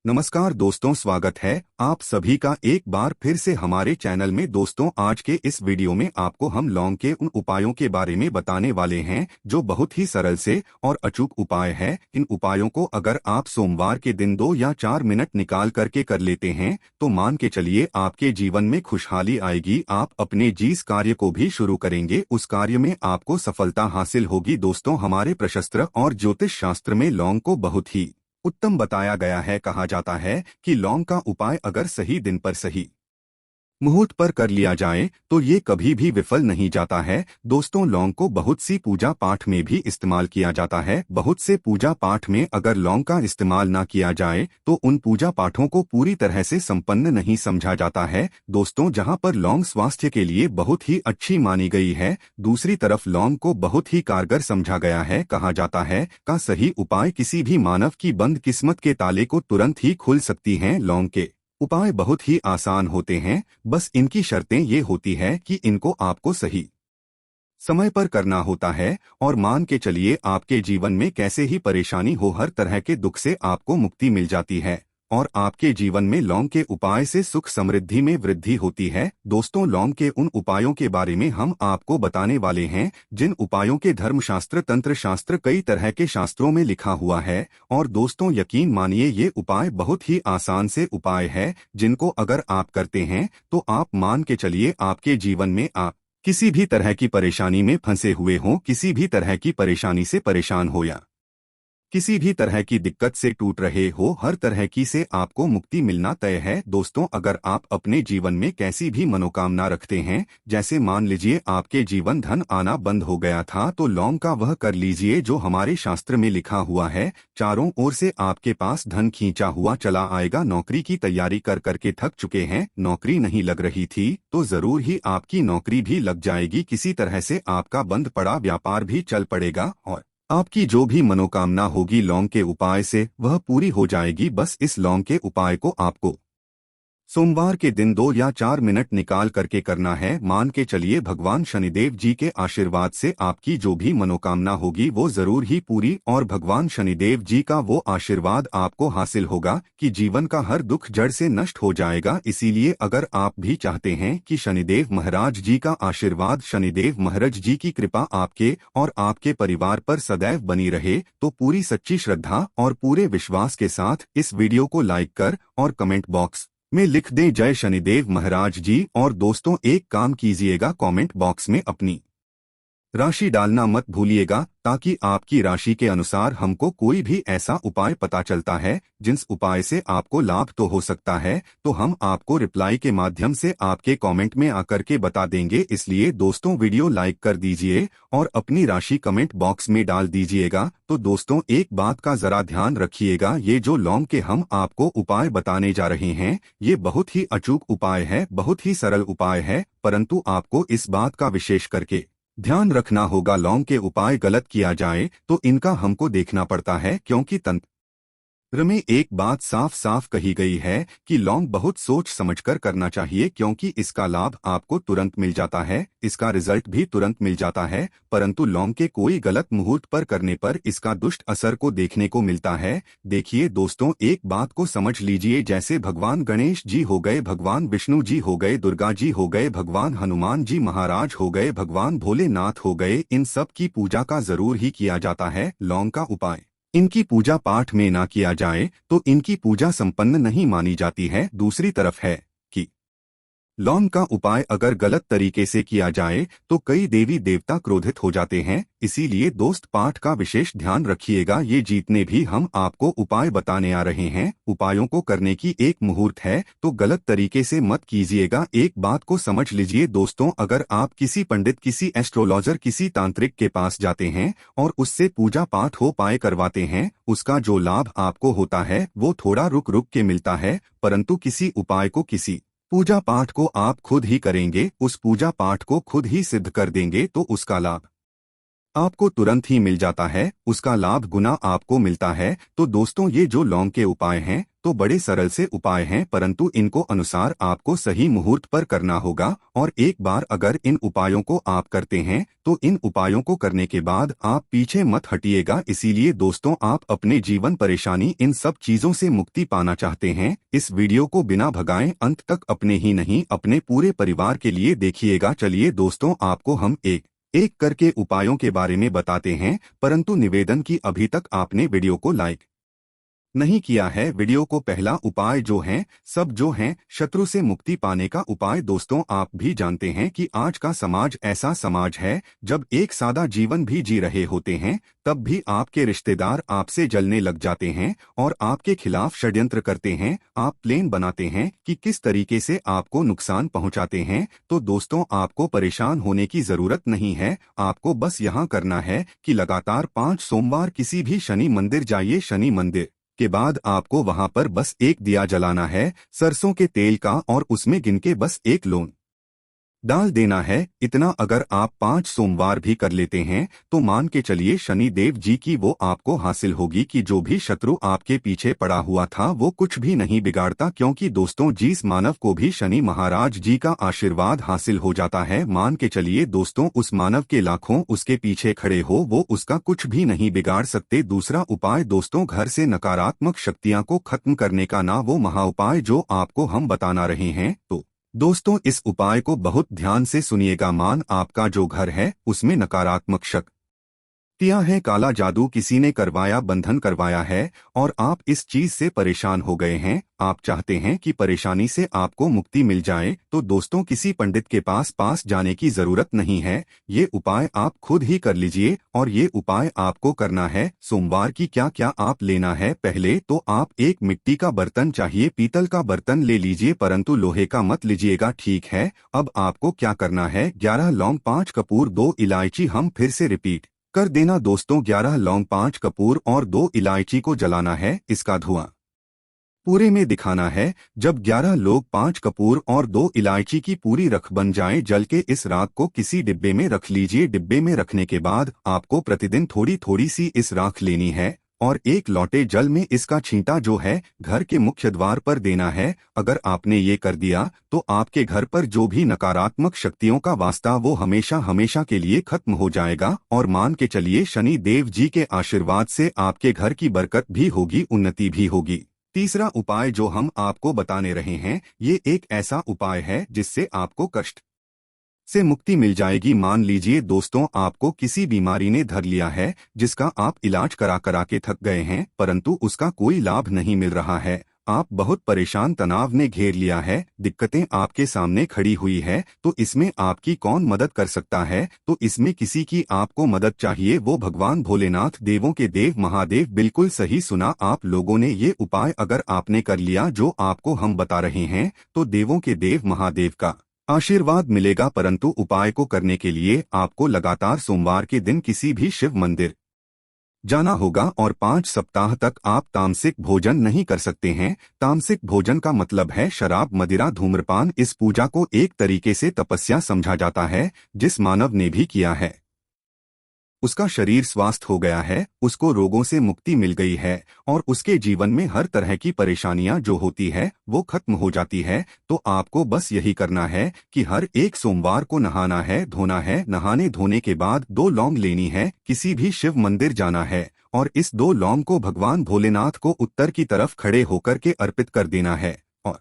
नमस्कार दोस्तों, स्वागत है आप सभी का एक बार फिर से हमारे चैनल में। दोस्तों, आज के इस वीडियो में आपको हम लौंग के उन उपायों के बारे में बताने वाले हैं जो बहुत ही सरल से और अचूक उपाय है। इन उपायों को अगर आप सोमवार के दिन 2 या 4 मिनट निकाल करके कर लेते हैं तो मान के चलिए आपके जीवन में खुशहाली आएगी। आप अपने जिस कार्य को भी शुरू करेंगे उस कार्य में आपको सफलता हासिल होगी। दोस्तों, हमारे प्रशस्त्र और ज्योतिष शास्त्र में लौंग को बहुत ही उत्तम बताया गया है। कहा जाता है कि लौंग का उपाय अगर सही दिन पर सही मुहूर्त पर कर लिया जाए तो ये कभी भी विफल नहीं जाता है। दोस्तों, लौंग को बहुत सी पूजा पाठ में भी इस्तेमाल किया जाता है। बहुत से पूजा पाठ में अगर लौंग का इस्तेमाल ना किया जाए तो उन पूजा पाठों को पूरी तरह से संपन्न नहीं समझा जाता है। दोस्तों, जहां पर लौंग स्वास्थ्य के लिए बहुत ही अच्छी मानी गई है, दूसरी तरफ लौंग को बहुत ही कारगर समझा गया है। कहा जाता है का सही उपाय किसी भी मानव की बंद किस्मत के ताले को तुरंत ही खुल सकती हैं। लौंग के उपाय बहुत ही आसान होते हैं, बस इनकी शर्तें ये होती है कि इनको आपको सही समय पर करना होता है। और मान के चलिए आपके जीवन में कैसे ही परेशानी हो, हर तरह के दुख से आपको मुक्ति मिल जाती है और आपके जीवन में लौंग के उपाय से सुख समृद्धि में वृद्धि होती है। दोस्तों, लौंग के उन उपायों के बारे में हम आपको बताने वाले हैं जिन उपायों के धर्मशास्त्र, तंत्र शास्त्र, कई तरह के शास्त्रों में लिखा हुआ है। और दोस्तों, यकीन मानिए ये उपाय बहुत ही आसान से उपाय है जिनको अगर आप करते हैं तो आप मान के चलिए आपके जीवन में आप किसी भी तरह की परेशानी में फंसे हुए हों, किसी भी तरह की परेशानी से परेशान हो या किसी भी तरह की दिक्कत से टूट रहे हो, हर तरह की से आपको मुक्ति मिलना तय है। दोस्तों, अगर आप अपने जीवन में कैसी भी मनोकामना रखते हैं, जैसे मान लीजिए आपके जीवन धन आना बंद हो गया था, तो लौंग का वह कर लीजिए जो हमारे शास्त्र में लिखा हुआ है। चारों ओर से आपके पास धन खींचा हुआ चला आएगा। नौकरी की तैयारी कर करके थक चुके हैं, नौकरी नहीं लग रही थी, तो जरूर ही आपकी नौकरी भी लग जाएगी। किसी तरह से आपका बंद पड़ा व्यापार भी चल पड़ेगा और आपकी जो भी मनोकामना होगी लौंग के उपाय से वह पूरी हो जाएगी। बस इस लौंग के उपाय को आपको सोमवार के दिन 2 या 4 मिनट निकाल करके करना है। मान के चलिए भगवान शनिदेव जी के आशीर्वाद से आपकी जो भी मनोकामना होगी वो जरूर ही पूरी, और भगवान शनिदेव जी का वो आशीर्वाद आपको हासिल होगा कि जीवन का हर दुख जड़ से नष्ट हो जाएगा। इसीलिए अगर आप भी चाहते हैं कि शनिदेव महाराज जी का आशीर्वाद, शनिदेव महाराज जी की कृपा आपके और आपके परिवार पर सदैव बनी रहे, तो पूरी सच्ची श्रद्धा और पूरे विश्वास के साथ इस वीडियो को लाइक कर और कमेंट बॉक्स में लिख दें जय शनिदेव महाराज जी। और दोस्तों, एक काम कीजिएगा, कमेंट बॉक्स में अपनी राशि डालना मत भूलिएगा, ताकि आपकी राशि के अनुसार हमको कोई भी ऐसा उपाय पता चलता है जिस उपाय से आपको लाभ तो हो सकता है, तो हम आपको रिप्लाई के माध्यम से आपके कमेंट में आकर के बता देंगे। इसलिए दोस्तों, वीडियो लाइक कर दीजिए और अपनी राशि कमेंट बॉक्स में डाल दीजिएगा। तो दोस्तों, एक बात का जरा ध्यान रखिएगा, ये जो लौंग के हम आपको उपाय बताने जा रहे हैं ये बहुत ही अचूक उपाय है, बहुत ही सरल उपाय है, परंतु आपको इस बात का विशेष करके ध्यान रखना होगा। लौंग के उपाय गलत किया जाए तो इनका हमको देखना पड़ता है, क्योंकि तंत्र में एक बात साफ साफ कही गई है कि लौंग बहुत सोच समझकर करना चाहिए, क्योंकि इसका लाभ आपको तुरंत मिल जाता है, इसका रिजल्ट भी तुरंत मिल जाता है। परंतु लौंग के कोई गलत मुहूर्त पर करने पर इसका दुष्ट असर को देखने को मिलता है। देखिए दोस्तों, एक बात को समझ लीजिए, जैसे भगवान गणेश जी हो गए, भगवान विष्णु जी हो गए, दुर्गा जी हो गए, भगवान हनुमान जी महाराज हो गए, भगवान भोलेनाथ हो गए, इन सब की पूजा का जरूर ही किया जाता है। लौंग का उपाय इनकी पूजा पाठ में ना किया जाए तो इनकी पूजा संपन्न नहीं मानी जाती है। दूसरी तरफ है कि लौंग का उपाय अगर गलत तरीके से किया जाए तो कई देवी देवता क्रोधित हो जाते हैं। इसीलिए दोस्त, पाठ का विशेष ध्यान रखिएगा। ये जितने भी हम आपको उपाय बताने आ रहे हैं, उपायों को करने की एक मुहूर्त है, तो गलत तरीके से मत कीजिएगा। एक बात को समझ लीजिए दोस्तों, अगर आप किसी पंडित, किसी एस्ट्रोलॉजर, किसी तांत्रिक के पास जाते हैं और उससे पूजा पाठ हो पाए करवाते हैं, उसका जो लाभ आपको होता है वो थोड़ा रुक रुक के मिलता है। परंतु किसी उपाय को, किसी पूजा पाठ को आप खुद ही करेंगे, उस पूजा पाठ को खुद ही सिद्ध कर देंगे, तो उसका लाभ आपको तुरंत ही मिल जाता है, उसका लाभ गुना आपको मिलता है। तो दोस्तों, ये जो लौंग के उपाय हैं तो बड़े सरल से उपाय हैं, परंतु इनको अनुसार आपको सही मुहूर्त पर करना होगा। और एक बार अगर इन उपायों को आप करते हैं तो इन उपायों को करने के बाद आप पीछे मत हटिएगा। इसीलिए दोस्तों, आप अपने जीवन परेशानी इन सब चीजों से मुक्ति पाना चाहते हैं, इस वीडियो को बिना भगाए अंत तक अपने ही नहीं अपने पूरे परिवार के लिए देखिएगा। चलिए दोस्तों, आपको हम एक एक करके उपायों के बारे में बताते हैं, परंतु निवेदन की अभी तक आपने वीडियो को लाइक नहीं किया है। वीडियो को पहला उपाय जो है शत्रु से मुक्ति पाने का उपाय। दोस्तों, आप भी जानते हैं कि आज का समाज ऐसा समाज है, जब एक सादा जीवन भी जी रहे होते हैं तब भी आपके रिश्तेदार आपसे जलने लग जाते हैं और आपके खिलाफ षड्यंत्र करते हैं। आप प्लान बनाते हैं कि किस तरीके से आपको नुकसान पहुंचाते हैं। तो दोस्तों, आपको परेशान होने की जरूरत नहीं है। आपको बस यहाँ करना है कि लगातार 5 सोमवार किसी भी शनि मंदिर जाइए। शनि मंदिर के बाद आपको वहां पर बस एक दिया जलाना है सरसों के तेल का, और उसमें गिन के बस एक लौंग डाल देना है। इतना अगर आप 5 सोमवार भी कर लेते हैं तो मान के चलिए शनि देव जी की वो आपको हासिल होगी कि जो भी शत्रु आपके पीछे पड़ा हुआ था वो कुछ भी नहीं बिगाड़ता। क्योंकि दोस्तों, जिस मानव को भी शनि महाराज जी का आशीर्वाद हासिल हो जाता है, मान के चलिए दोस्तों, उस मानव के लाखों उसके पीछे खड़े हो, वो उसका कुछ भी नहीं बिगाड़ सकते। दूसरा उपाय दोस्तों, घर से नकारात्मक शक्तियां को खत्म करने का ना वो महा उपाय जो आपको हम बताना रहे हैं। तो दोस्तों, इस उपाय को बहुत ध्यान से सुनिएगा। मान आपका जो घर है उसमें नकारात्मक शक्तियां हैं, काला जादू किसी ने करवाया, बंधन करवाया है और आप इस चीज से परेशान हो गए हैं, आप चाहते हैं कि परेशानी से आपको मुक्ति मिल जाए, तो दोस्तों किसी पंडित के पास जाने की जरूरत नहीं है। ये उपाय आप खुद ही कर लीजिए। और ये उपाय आपको करना है सोमवार की क्या क्या आप लेना है। पहले तो आप एक मिट्टी का बर्तन चाहिए, पीतल का बर्तन ले लीजिए, परंतु लोहे का मत लीजिएगा, ठीक है। अब आपको क्या करना है, 11 लौंग, 5 कपूर, 2 इलायची। हम फिर से रिपीट कर देना दोस्तों, 11 लौंग, 5 कपूर और 2 इलायची को जलाना है। इसका धुआं पूरे में दिखाना है। जब 11 लोग, 5 कपूर और 2 इलायची की पूरी रख बन जाए, जल के इस राख को किसी डिब्बे में रख लीजिए। डिब्बे में रखने के बाद आपको प्रतिदिन थोड़ी थोड़ी सी इस राख लेनी है और एक लोटे जल में इसका छींटा जो है घर के मुख्य द्वार पर देना है। अगर आपने ये कर दिया तो आपके घर पर जो भी नकारात्मक शक्तियों का वास्ता वो हमेशा हमेशा के लिए खत्म हो जाएगा। और मान के चलिए शनि देव जी के आशीर्वाद से आपके घर की बरकत भी होगी, उन्नति भी होगी। तीसरा उपाय जो हम आपको बताने रहे हैं, ये एक ऐसा उपाय है जिससे आपको कष्ट से मुक्ति मिल जाएगी। मान लीजिए दोस्तों, आपको किसी बीमारी ने धर लिया है जिसका आप इलाज करा के थक गए हैं, परंतु उसका कोई लाभ नहीं मिल रहा है। आप बहुत परेशान, तनाव ने घेर लिया है, दिक्कतें आपके सामने खड़ी हुई है। तो इसमें आपकी कौन मदद कर सकता है? तो इसमें किसी की आपको मदद चाहिए, वो भगवान भोलेनाथ, देवों के देव महादेव। बिल्कुल सही सुना आप लोगों ने। ये उपाय अगर आपने कर लिया जो आपको हम बता रहे हैं तो देवों के देव महादेव का आशीर्वाद मिलेगा। परंतु उपाय को करने के लिए आपको लगातार सोमवार के दिन किसी भी शिव मंदिर जाना होगा और 5 सप्ताह तक आप तामसिक भोजन नहीं कर सकते हैं। तामसिक भोजन का मतलब है शराब, मदिरा, धूम्रपान। इस पूजा को एक तरीके से तपस्या समझा जाता है। जिस मानव ने भी किया है उसका शरीर स्वस्थ हो गया है, उसको रोगों से मुक्ति मिल गई है और उसके जीवन में हर तरह की परेशानियां जो होती है वो खत्म हो जाती है। तो आपको बस यही करना है कि हर एक सोमवार को नहाना है, धोना है। नहाने धोने के बाद 2 लौंग लेनी है, किसी भी शिव मंदिर जाना है और इस 2 लौंग को भगवान भोलेनाथ को उत्तर की तरफ खड़े होकर के अर्पित कर देना है और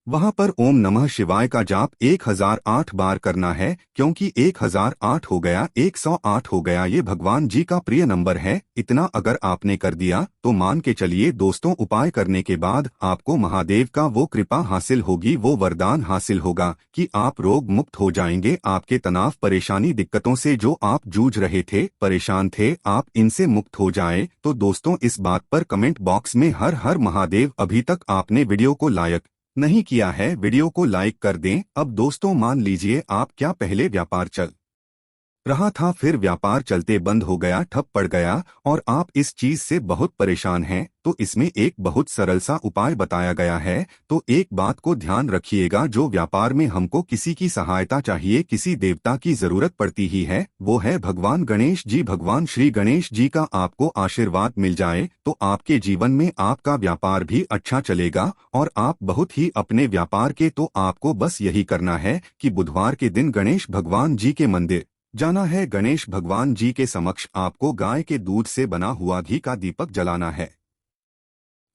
वहां पर ओम नमः शिवाय का जाप 1008 बार करना है। क्योंकि 1008 हो गया, 108 हो गया, ये भगवान जी का प्रिय नंबर है। इतना अगर आपने कर दिया तो मान के चलिए दोस्तों, उपाय करने के बाद आपको महादेव का वो कृपा हासिल होगी, वो वरदान हासिल होगा कि आप रोग मुक्त हो जाएंगे। आपके तनाव, परेशानी, दिक्कतों से जो आप जूझ रहे थे, परेशान थे, आप इनसे मुक्त हो जाए। तो दोस्तों, इस बात पर कमेंट बॉक्स में हर हर महादेव। अभी तक आपने वीडियो को लाइक नहीं किया है, वीडियो को लाइक कर दें। अब दोस्तों, मान लीजिए आप क्या पहले व्यापार चल रहा था, फिर व्यापार चलते बंद हो गया, ठप पड़ गया और आप इस चीज से बहुत परेशान हैं, तो इसमें एक बहुत सरल सा उपाय बताया गया है। तो एक बात को ध्यान रखिएगा, जो व्यापार में हमको किसी की सहायता चाहिए, किसी देवता की जरूरत पड़ती ही है, वो है भगवान गणेश जी। भगवान श्री गणेश जी का आपको आशीर्वाद मिल जाए तो आपके जीवन में आपका व्यापार भी अच्छा चलेगा और आप बहुत ही अपने व्यापार के। तो आपको बस यही करना है कि बुधवार के दिन गणेश भगवान जी के मंदिर जाना है। गणेश भगवान जी के समक्ष आपको गाय के दूध से बना हुआ घी का दीपक जलाना है।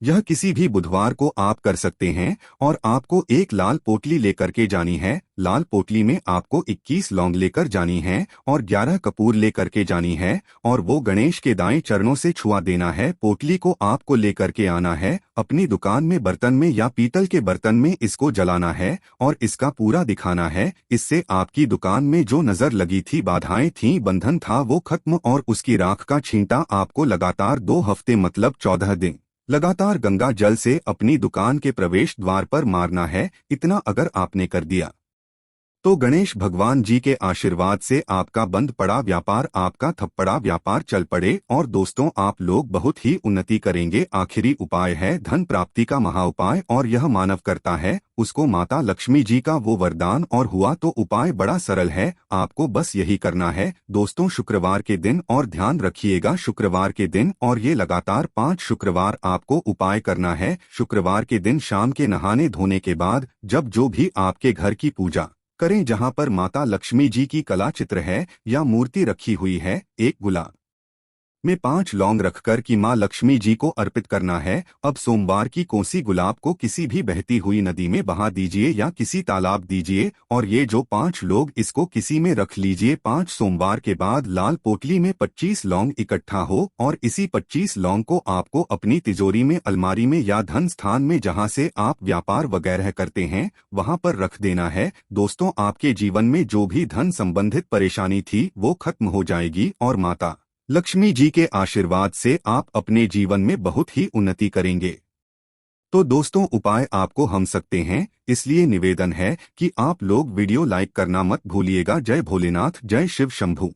यह किसी भी बुधवार को आप कर सकते हैं और आपको एक लाल पोटली लेकर के जानी है। लाल पोटली में आपको 21 लौंग लेकर जानी है और 11 कपूर लेकर के जानी है और वो गणेश के दाएं चरणों से छुआ देना है। पोटली को आपको लेकर के आना है, अपनी दुकान में बर्तन में या पीतल के बर्तन में इसको जलाना है और इसका पूरा दिखाना है। इससे आपकी दुकान में जो नजर लगी थी, बाधाएं थी, बंधन था, वो खत्म और उसकी राख का छींटा आपको लगातार 2 हफ्ते मतलब 14 दिन लगातार गंगा जल से अपनी दुकान के प्रवेश द्वार पर मारना है। इतना अगर आपने कर दिया तो गणेश भगवान जी के आशीर्वाद से आपका बंद पड़ा व्यापार, आपका थप्पड़ा व्यापार चल पड़े और दोस्तों आप लोग बहुत ही उन्नति करेंगे। आखिरी उपाय है धन प्राप्ति का महा उपाय और यह मानव करता है, उसको माता लक्ष्मी जी का वो वरदान और हुआ। तो उपाय बड़ा सरल है, आपको बस यही करना है दोस्तों, शुक्रवार के दिन, और ध्यान रखिएगा शुक्रवार के दिन, और ये लगातार 5 शुक्रवार आपको उपाय करना है। शुक्रवार के दिन शाम के नहाने धोने के बाद जब जो भी आपके घर की पूजा करें, जहां पर माता लक्ष्मी जी की कला चित्र है या मूर्ति रखी हुई है, एक गुलाब में 5 लौंग रखकर कि माँ लक्ष्मी जी को अर्पित करना है। अब सोमवार की कोसी गुलाब को किसी भी बहती हुई नदी में बहा दीजिए या किसी तालाब दीजिए और ये जो 5 लोग इसको किसी में रख लीजिए। 5 सोमवार के बाद लाल पोटली में 25 लौंग इकट्ठा हो और इसी 25 लौंग को आपको अपनी तिजोरी में, अलमारी में या धन स्थान में जहां से आप व्यापार वगैरह करते हैं वहां पर रख देना है। दोस्तों आपके जीवन में जो भी धन संबंधित परेशानी थी वो खत्म हो जाएगी और माता लक्ष्मी जी के आशीर्वाद से आप अपने जीवन में बहुत ही उन्नति करेंगे। तो दोस्तों उपाय आपको हम सकते हैं, इसलिए निवेदन है कि आप लोग वीडियो लाइक करना मत भूलिएगा। जय भोलेनाथ, जय शिव शंभू।